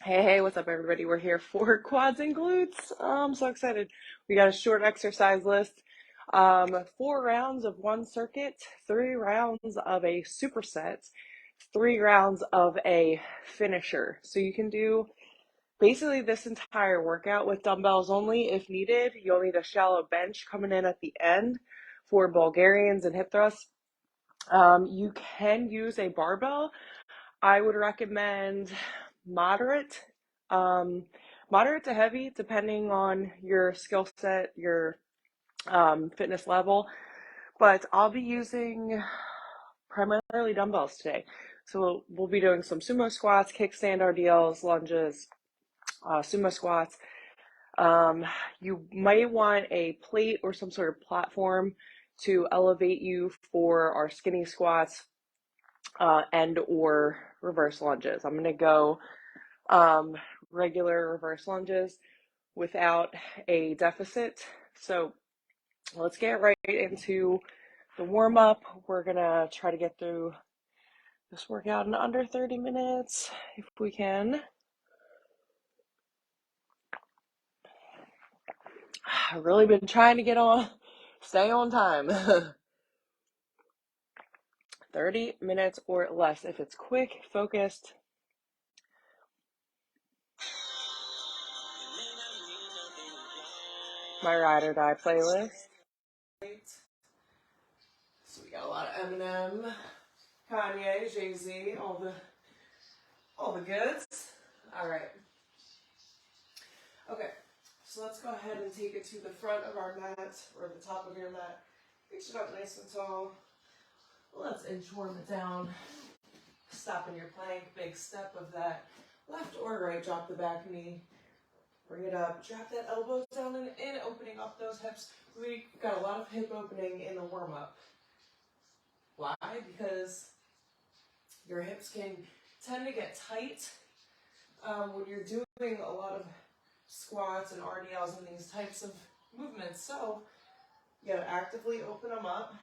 Hey, what's up, everybody? We're here for quads and glutes. I'm so excited. We got a short exercise list. 4 rounds of one circuit, 3 rounds of a superset, 3 rounds of a finisher. So you can do basically this entire workout with dumbbells only if needed. You'll need a shallow bench coming in at the end for Bulgarians and hip thrusts. You can use a barbell. I would recommend moderate, um, moderate to heavy, depending on your skill set, your fitness level. But I'll be using primarily dumbbells today. So we'll be doing some sumo squats, kickstand RDLs, lunges, sumo squats. You might want a plate or some sort of platform to elevate you for our skinny squats and or reverse lunges. I'm going to go um, regular reverse lunges without a deficit. So let's get right into the warm up. We're going to try to get through this workout in under 30 minutes if we can. I've really been trying to stay on time. 30 minutes or less if it's quick, focused. My ride or die playlist. So we got a lot of Eminem, Kanye, Jay-Z, all the goods. All right. Okay. So let's go ahead and take it to the front of our mat or the top of your mat. Reach it up nice and tall. Let's inchworm it down. Stop in your plank. Big step of that left or right. Drop the back knee. Bring it up. Drop that elbow down and in, opening up those hips. We got a lot of hip opening in the warm up. Why? Because your hips can tend to get tight when you're doing a lot of squats and RDLs and these types of movements. So you gotta actively open them up.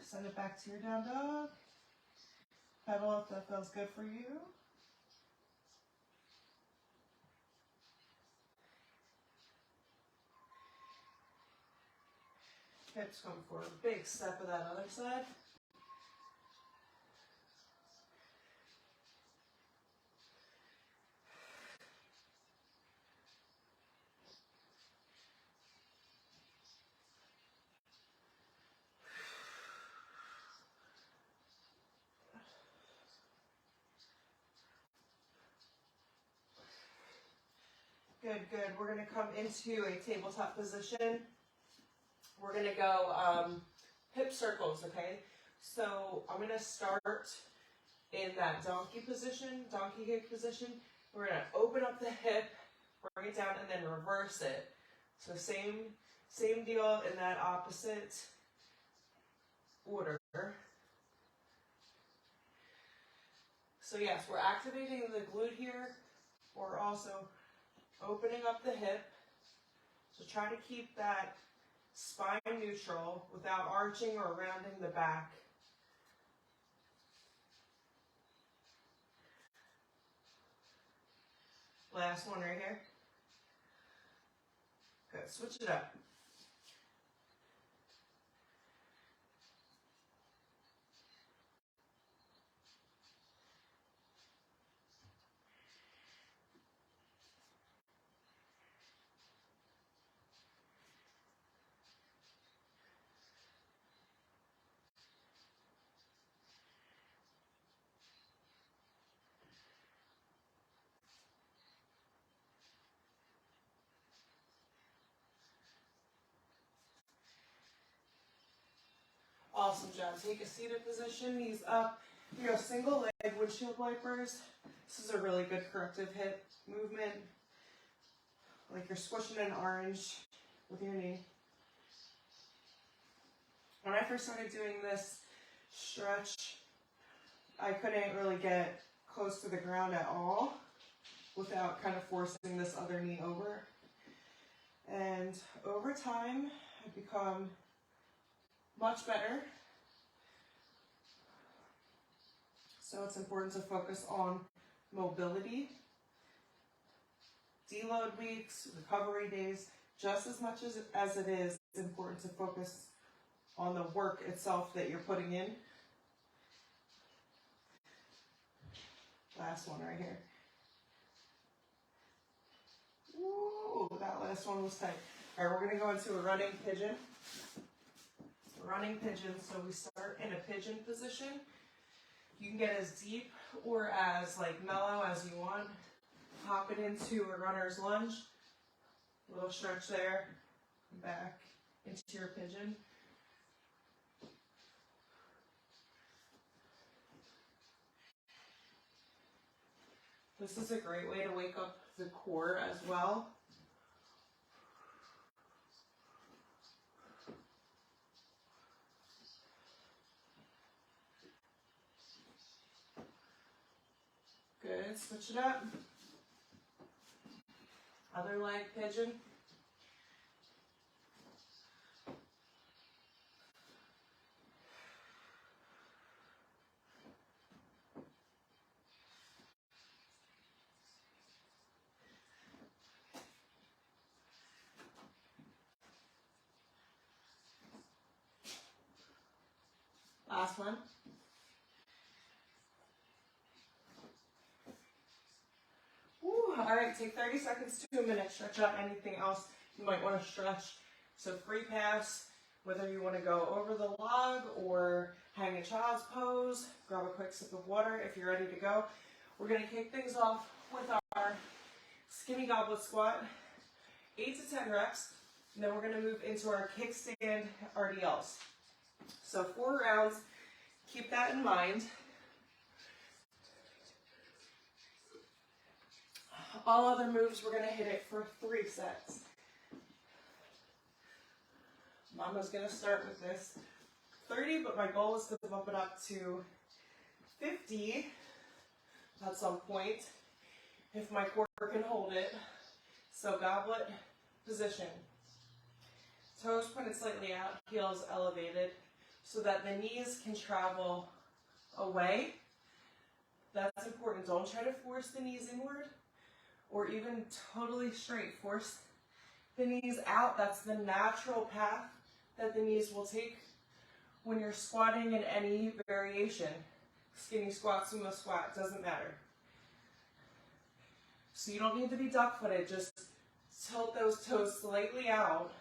Send it back to your down dog. Pedal if that feels good for you. Hips come forward. Big step of that other side. Good, good. We're going to come into a tabletop position. We're going to go hip circles, okay? So I'm going to start in that donkey position, donkey kick position. We're going to open up the hip, bring it down, and then reverse it. So same deal in that opposite order. So yes, we're activating the glute here. We're also opening up the hip. So try to keep that spine neutral without arching or rounding the back. Last one right here. Good, switch it up. Awesome job. Take a seated position, knees up. You go single leg windshield wipers. This is a really good corrective hip movement. Like you're squishing an orange with your knee. When I first started doing this stretch, I couldn't really get close to the ground at all without kind of forcing this other knee over. And over time, I've become much better. So it's important to focus on mobility, deload weeks, recovery days, just as much as it is important to focus on the work itself that you're putting in. Last one right here. Ooh, that last one was tight. All right, we're gonna go into a running pigeon. Running pigeon, so we start in a pigeon position. You can get as deep or as mellow as you want. Hop it into a runner's lunge. A little stretch there, back into your pigeon. This is a great way to wake up the core as well. Good, switch it up. Other leg pigeon. Last one. Woo, all right, take 30 seconds to a minute. Stretch out anything else you might want to stretch. So free pass, whether you want to go over the log or hang in child's pose, grab a quick sip of water if you're ready to go. We're going to kick things off with our skinny goblet squat, 8 to 10 reps, and then we're going to move into our kickstand RDLs. So 4 rounds, keep that in mind. All other moves, we're going to hit it for 3 sets. Mama's going to start with this 30, but my goal is to bump it up to 50 at some point, if my core can hold it. So goblet position. Toes pointed slightly out, heels elevated, so that the knees can travel away. That's important. Don't try to force the knees inward or even totally straight. Force the knees out. That's the natural path that the knees will take when you're squatting in any variation. Skinny squat, sumo squat, doesn't matter. So you don't need to be duck-footed. Just tilt those toes slightly out.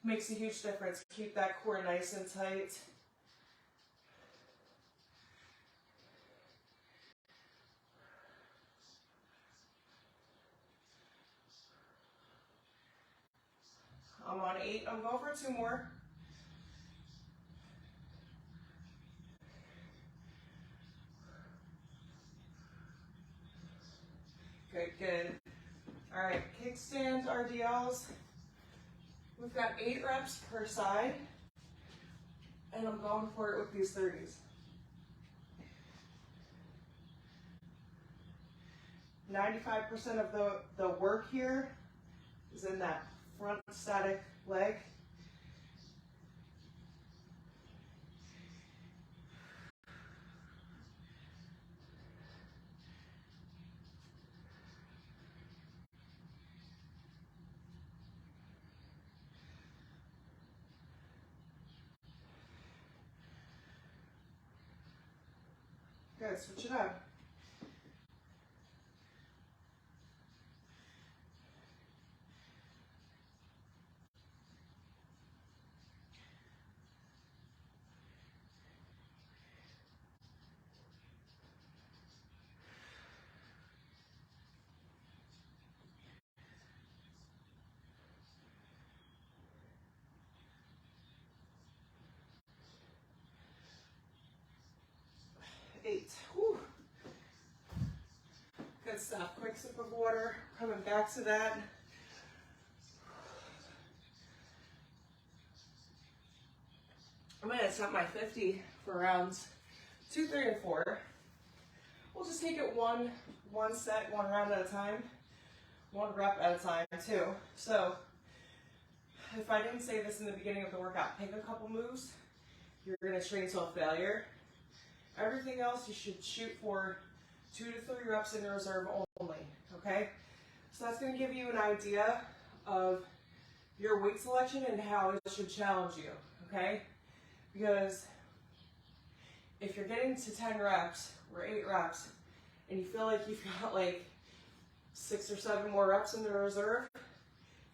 Makes a huge difference. Keep that core nice and tight. I'm on 8. I'm going for 2 more. Good, good. All right, kickstand RDLs. We've got 8 reps per side, and I'm going for it with these 30s. 95% of the work here is in that front static leg. Good, switch it up. Eight. Whew. Good stuff. Quick sip of water. Coming back to that. I'm going to set my 50 for rounds 2, 3, and 4. We'll just take it one set, 1 round at a time, 1 rep at a time too. So if I didn't say this in the beginning of the workout, pick a couple moves you're going to train till failure. Everything else you should shoot for 2 to 3 reps in reserve only, okay? So that's going to give you an idea of your weight selection and how it should challenge you, okay? Because if you're getting to 10 reps or 8 reps and you feel like you've got like 6 or 7 more reps in the reserve,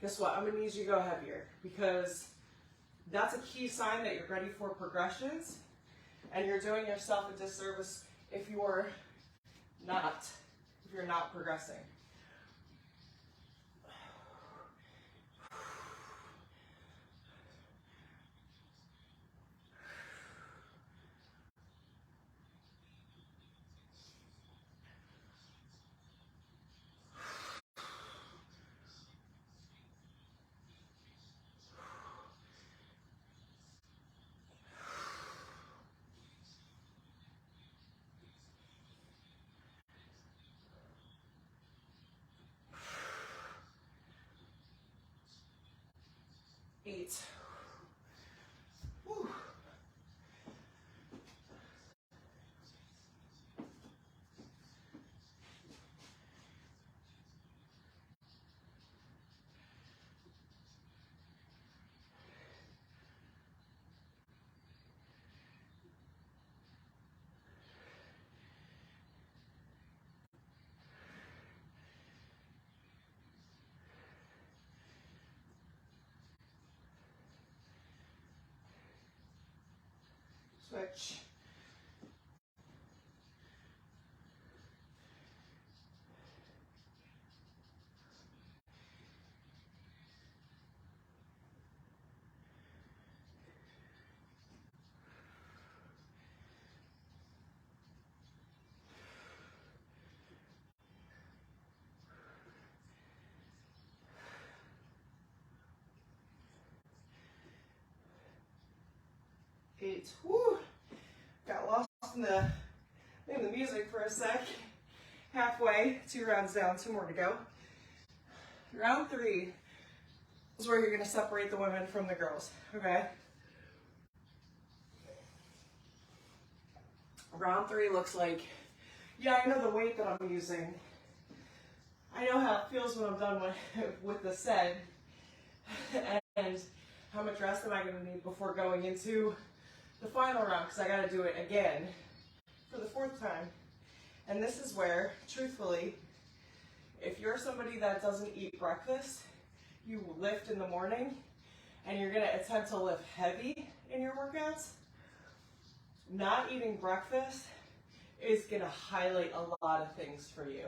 guess what? I'm going to need you to go heavier, because that's a key sign that you're ready for progressions, and you're doing yourself a disservice if you're not progressing. Eight. Whew. 'Switch. Eight. Woo! Got lost in the music for a sec. Halfway, 2 rounds down, 2 more to go. Round 3 is where you're going to separate the women from the girls, okay? Round 3 looks like, yeah, I know the weight that I'm using. I know how it feels when I'm done with the set, and how much rest am I going to need before going into the final round, because I got to do it again for the 4th time. And this is where, truthfully, if you're somebody that doesn't eat breakfast, you lift in the morning, and you're going to attempt to lift heavy in your workouts, not eating breakfast is going to highlight a lot of things for you.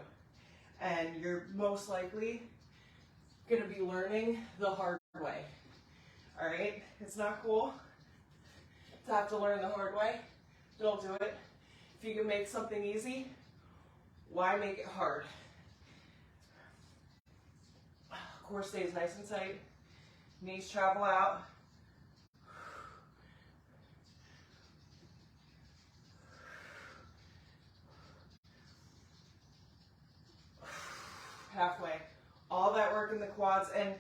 And you're most likely going to be learning the hard way. All right? It's not cool to have to learn the hard way. Don't do it. If you can make something easy, why make it hard? Core stays nice and tight. Knees travel out. Halfway. All that work in the quads and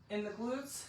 in the glutes.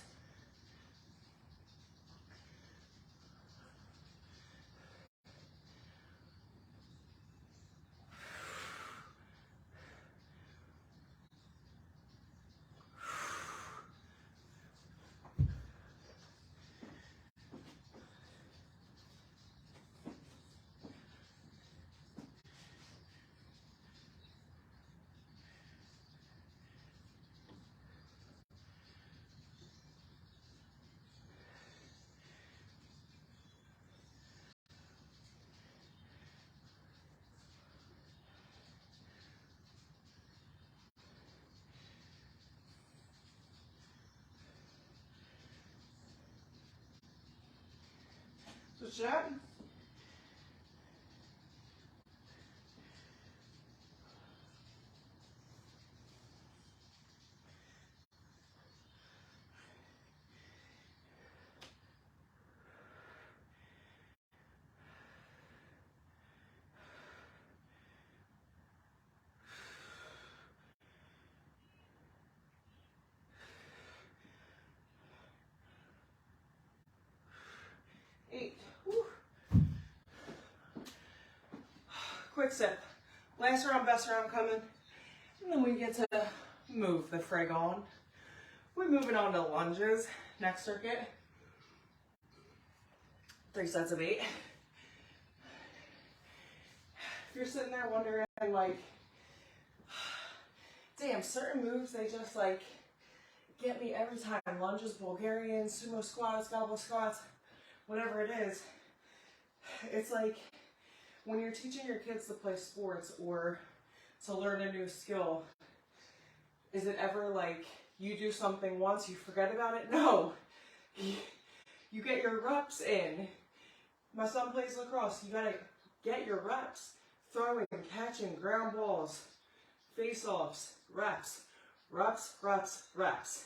Switch it up. Eight. Whew. short step. Last round, best round coming. And then we get to move the frig on. We're moving on to lunges. Next circuit. 3 sets of 8. If you're sitting there wondering, like, damn, certain moves, they just, like, get me every time. Lunges, Bulgarians, sumo squats, goblet squats, whatever it is. It's like when you're teaching your kids to play sports or to learn a new skill, is it ever like you do something once, you forget about it? No. You get your reps in. My son plays lacrosse. You gotta get your reps. Throwing, catching, ground balls, face-offs, reps, reps, reps, reps.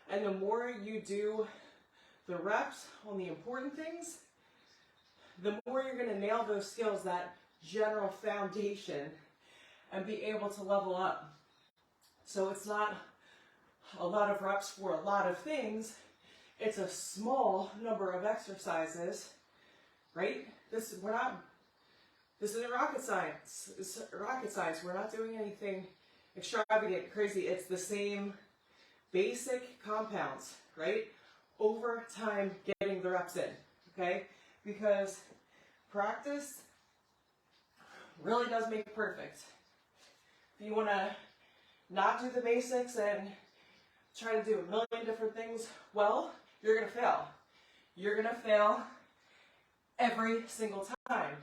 And the more you do the reps on the important things, the more you're gonna nail those skills, that general foundation, and be able to level up. So it's not a lot of reps for a lot of things. It's a small number of exercises, right? This isn't rocket science. It's rocket science. We're not doing anything extravagant, crazy. It's the same basic compounds, right? Over time, getting the reps in, okay? Because practice really does make perfect. If you want to not do the basics and try to do a million different things, well, you're going to fail. You're going to fail every single time.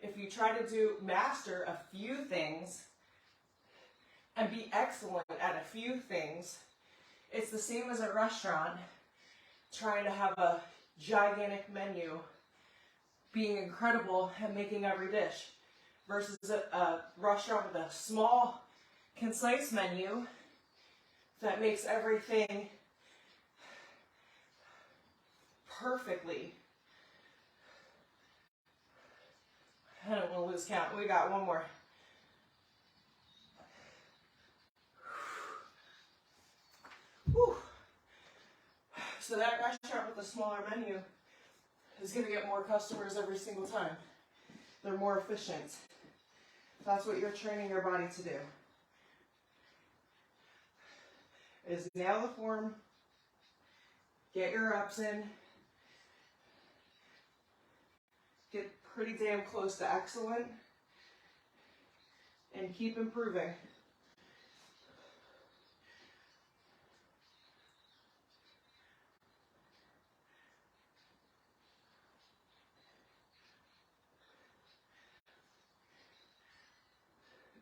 If you try to master a few things and be excellent at a few things, it's the same as a restaurant trying to have a gigantic menu, being incredible at making every dish, versus a restaurant with a small, concise menu that makes everything perfectly. I don't want to lose count. We got one more. Whew. So that restaurant with the smaller menu is going to get more customers every single time. They're more efficient. That's what you're training your body to do. Is nail the form, get your reps in, get pretty damn close to excellent, and keep improving.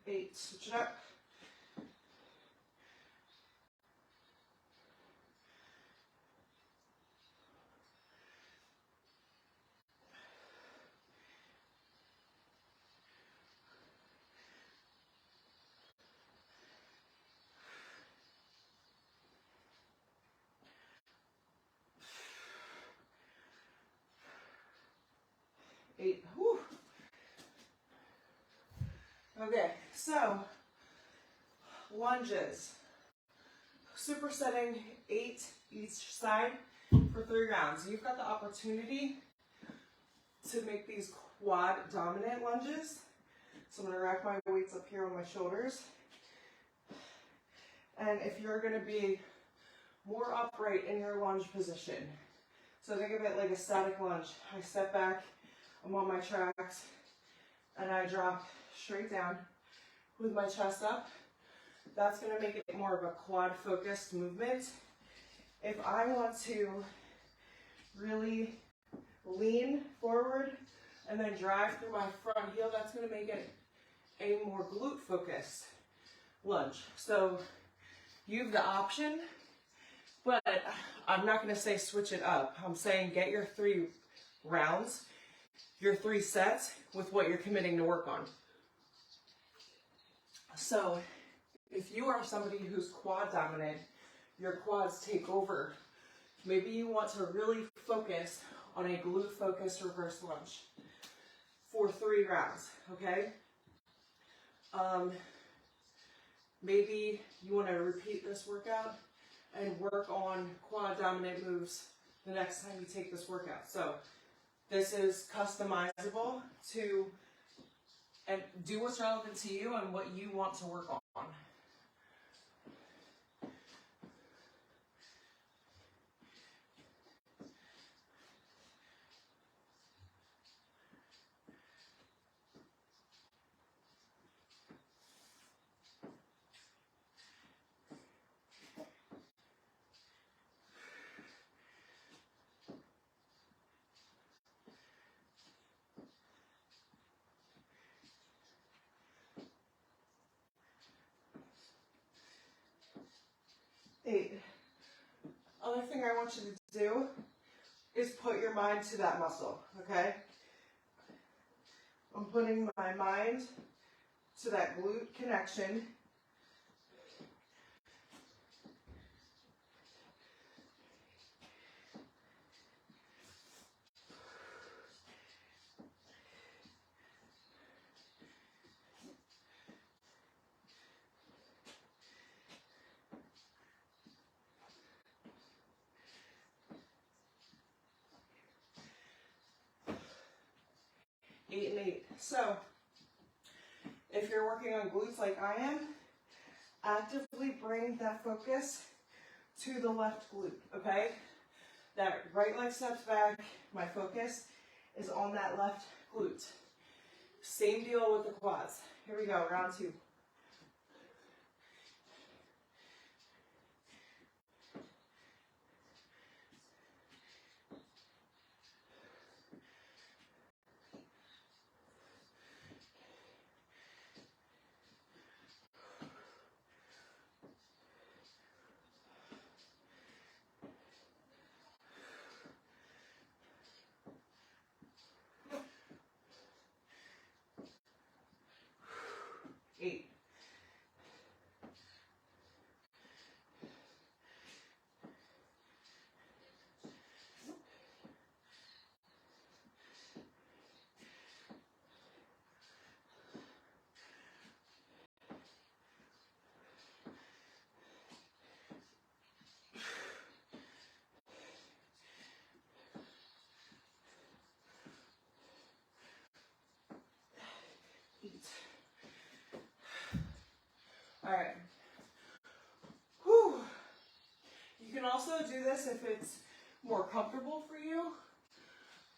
Eight, switch it up. Eight. Whew. Okay, so lunges. Supersetting 8 each side for 3 rounds. You've got the opportunity to make these quad dominant lunges. So I'm going to rack my weights up here on my shoulders. And if you're going to be more upright in your lunge position, so think of it like a static lunge. I step back, I'm on my tracks, and I drop straight down with my chest up. That's going to make it more of a quad focused movement. If I want to really lean forward and then drive through my front heel, that's going to make it a more glute focused lunge. So you have the option, but I'm not going to say switch it up. I'm saying get your 3 rounds, your 3 sets with what you're committing to work on. So if you are somebody who's quad dominant, your quads take over, maybe you want to really focus on a glute focused reverse lunge for 3 rounds, okay? Maybe you want to repeat this workout and work on quad dominant moves the next time you take this workout. So this is customizable to And do what's relevant to you and what you want to work on. Eight. Other thing I want you to do is put your mind to that muscle, okay? I'm putting my mind to that glute connection. Eight and eight. So, if you're working on glutes like I am, actively bring that focus to the left glute, okay? That right leg steps back, my focus is on that left glute. Same deal with the quads. Here we go, round two. Eight. All right. Whew. You can also do this if it's more comfortable for you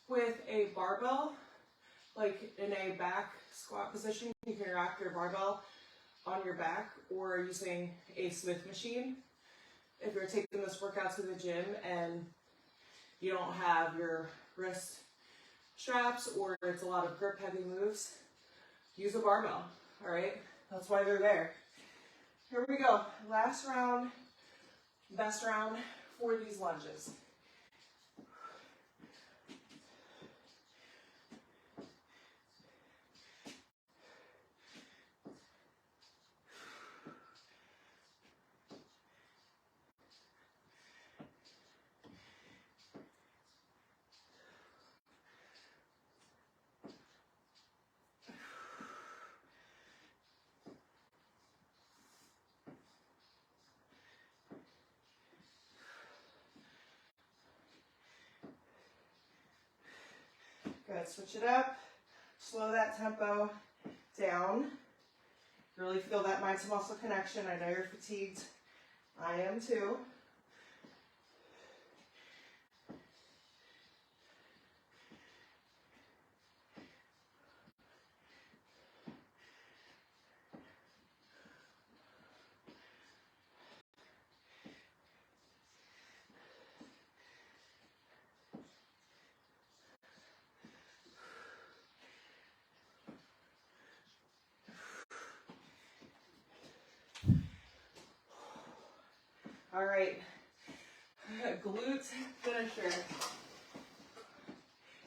with a barbell, like in a back squat position. You can rack your barbell on your back or using a Smith machine. If you're taking this workout to the gym and you don't have your wrist straps or it's a lot of grip heavy moves, use a barbell, all right? That's why they're there. Here we go, last round, best round for these lunges. Good, switch it up, slow that tempo down. Really feel that mind to muscle connection. I know you're fatigued. I am too. All right, glute finisher.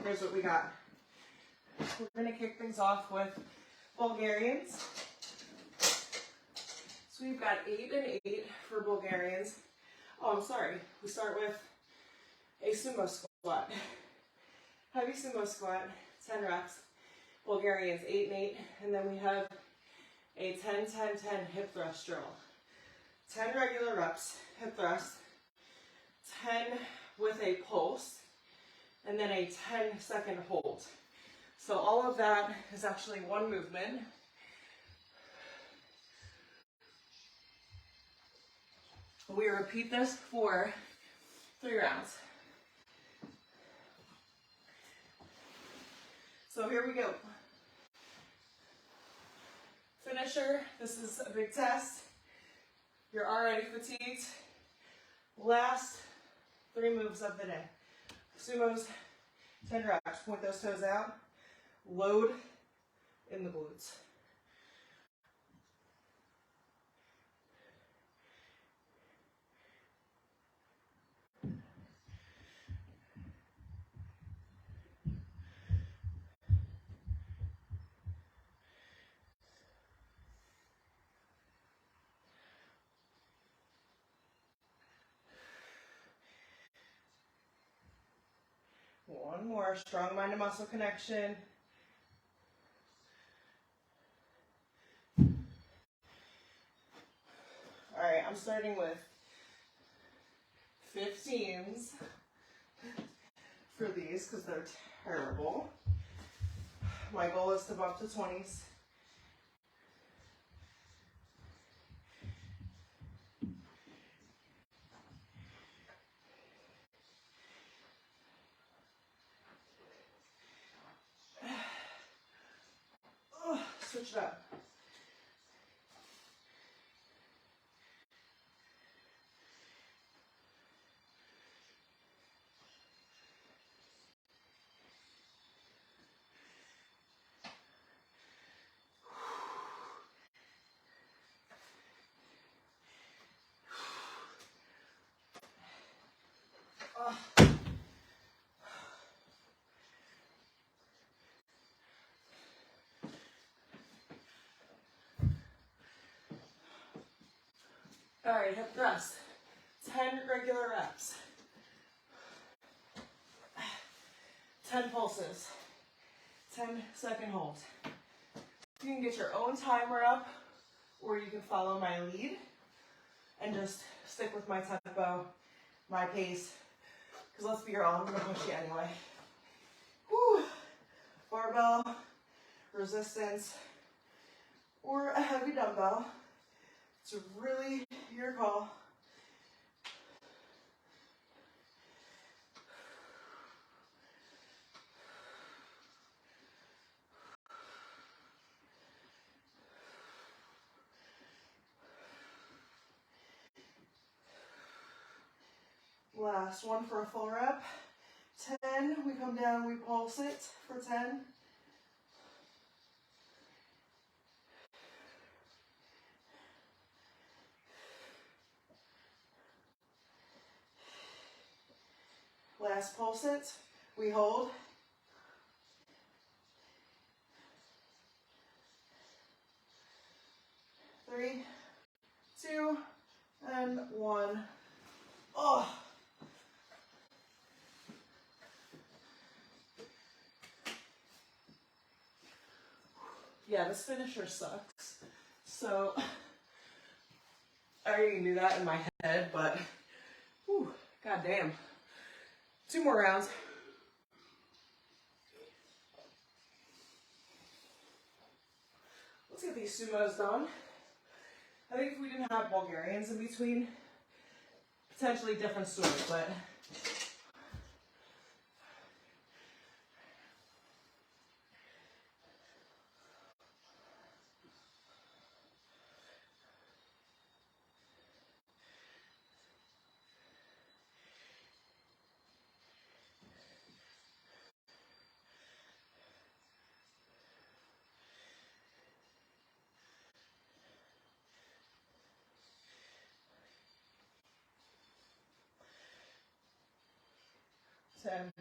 Here's what we got. We're gonna kick things off with Bulgarians. So we've got 8 and 8 for Bulgarians. Oh, I'm sorry. We start with a sumo squat. Heavy sumo squat, 10 reps. Bulgarians, 8 and 8. And then we have a 10, 10, 10 hip thrust drill. 10 regular reps, hip thrust, 10 with a pulse, and then a 10-second hold. So all of that is actually one movement. We repeat this for 3 rounds. So here we go. Finisher, this is a big test. You're already fatigued. Last 3 moves of the day. Sumos, 10 reps. Point those toes out. Load in the glutes. One more. Strong mind and muscle connection. All right, I'm starting with 15s for these because they're terrible. My goal is to bump to 20s. Switch it up. All right, hip thrust. 10 regular reps. 10 pulses. 10-second hold. You can get your own timer up, or you can follow my lead and just stick with my tempo, my pace. Because let's be real, I'm going to push you anyway. Whew. Barbell, resistance, or a heavy dumbbell. It's really your call. Last one for a full rep. 10, we come down, we pulse it for 10. Last pulse it, we hold. Three, 2, and 1. Oh. Yeah, this finisher sucks. So, I already knew that in my head, but, whew, goddamn. 2 more rounds. Let's get these sumos done. I think if we didn't have Bulgarians in between, potentially different story, but ten.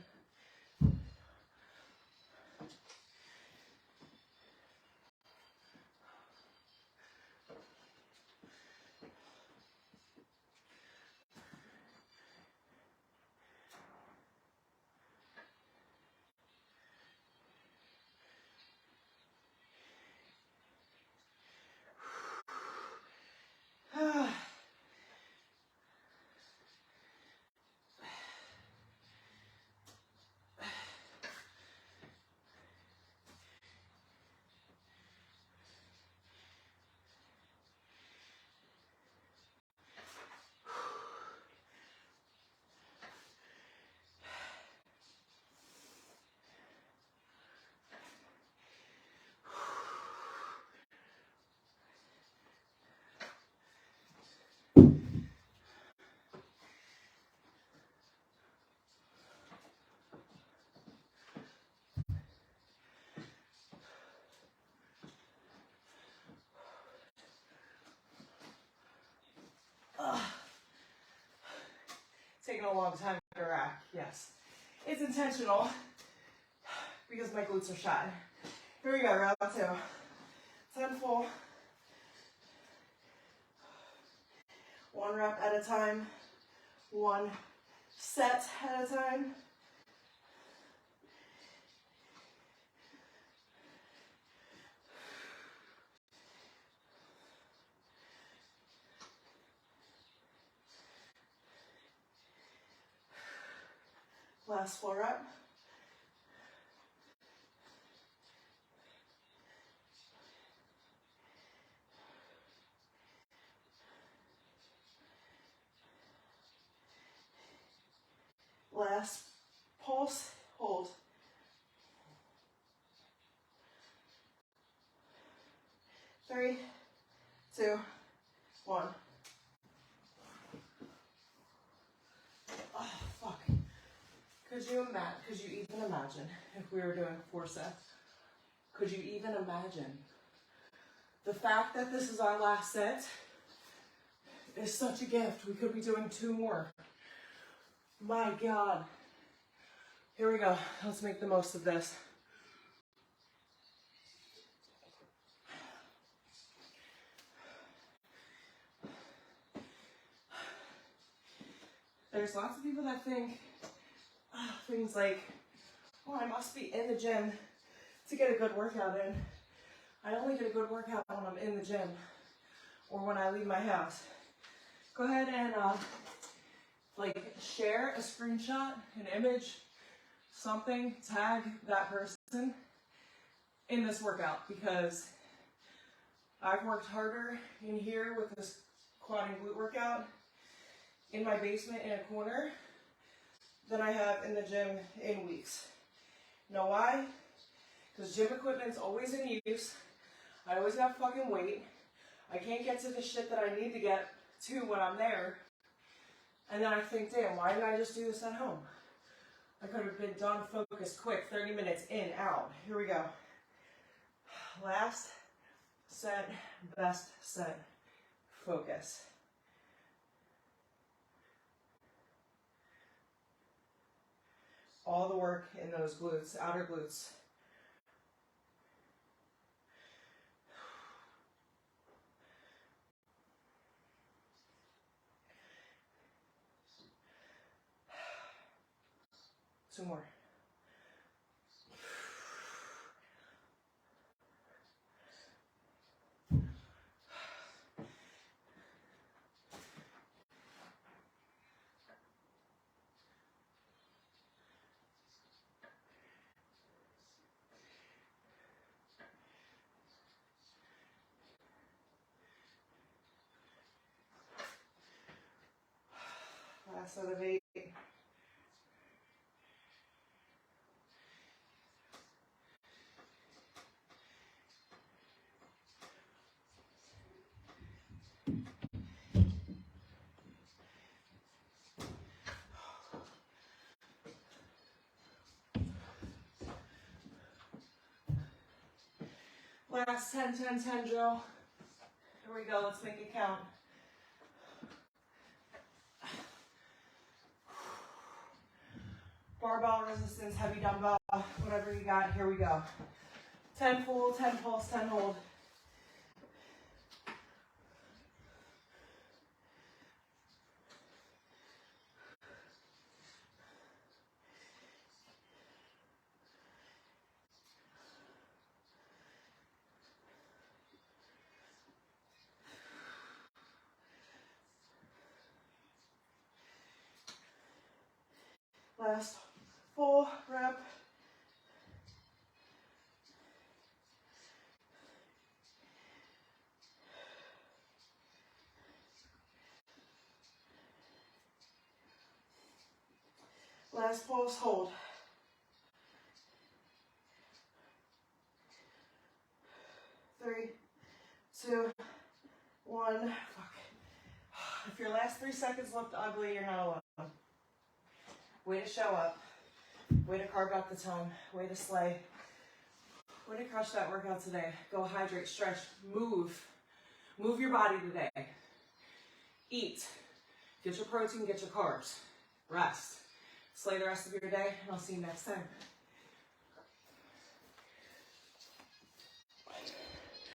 a long time to rack. Yes. It's intentional because my glutes are shot. Here we go, round 2. 10 full. 1 rep at a time. 1 set at a time. Last full rep. Last pulse, hold. 3, 2, 1. Oh, fuck. Could you even imagine if we were doing 4 sets? Could you even imagine? The fact that this is our last set is such a gift. We could be doing 2 more. My God. Here we go. Let's make the most of this. There's lots of people that think things like, oh, I must be in the gym to get a good workout in. I only get a good workout when I'm in the gym or when I leave my house. Go ahead and share a screenshot, an image, something, tag that person in this workout, because I've worked harder in here with this quad and glute workout in my basement in a corner than I have in the gym in weeks. You know why? Because gym equipment's always in use. I always got fucking weight. I can't get to the shit that I need to get to when I'm there. And then I think, damn, why didn't I just do this at home? I could have been done, focused, quick, 30 minutes in, out. Here we go. Last set, best set, focus. All the work in those glutes, outer glutes. Two more. Last set of 8. Last 10, 10, 10 drill. Here we go, let's make it count. Barbell resistance, heavy dumbbell, whatever you got, here we go. 10 full, 10 pulse, 10 hold. Last full rep. Last pulse, hold. 3, 2, 1. Fuck. If your last 3 seconds looked ugly, you're not alone. Way to show up. Way to carve out the time. Way to slay. Way to crush that workout today. Go hydrate, stretch, move. Move your body today. Eat. Get your protein, get your carbs. rest. Slay the rest of your day, and I'll see you next time.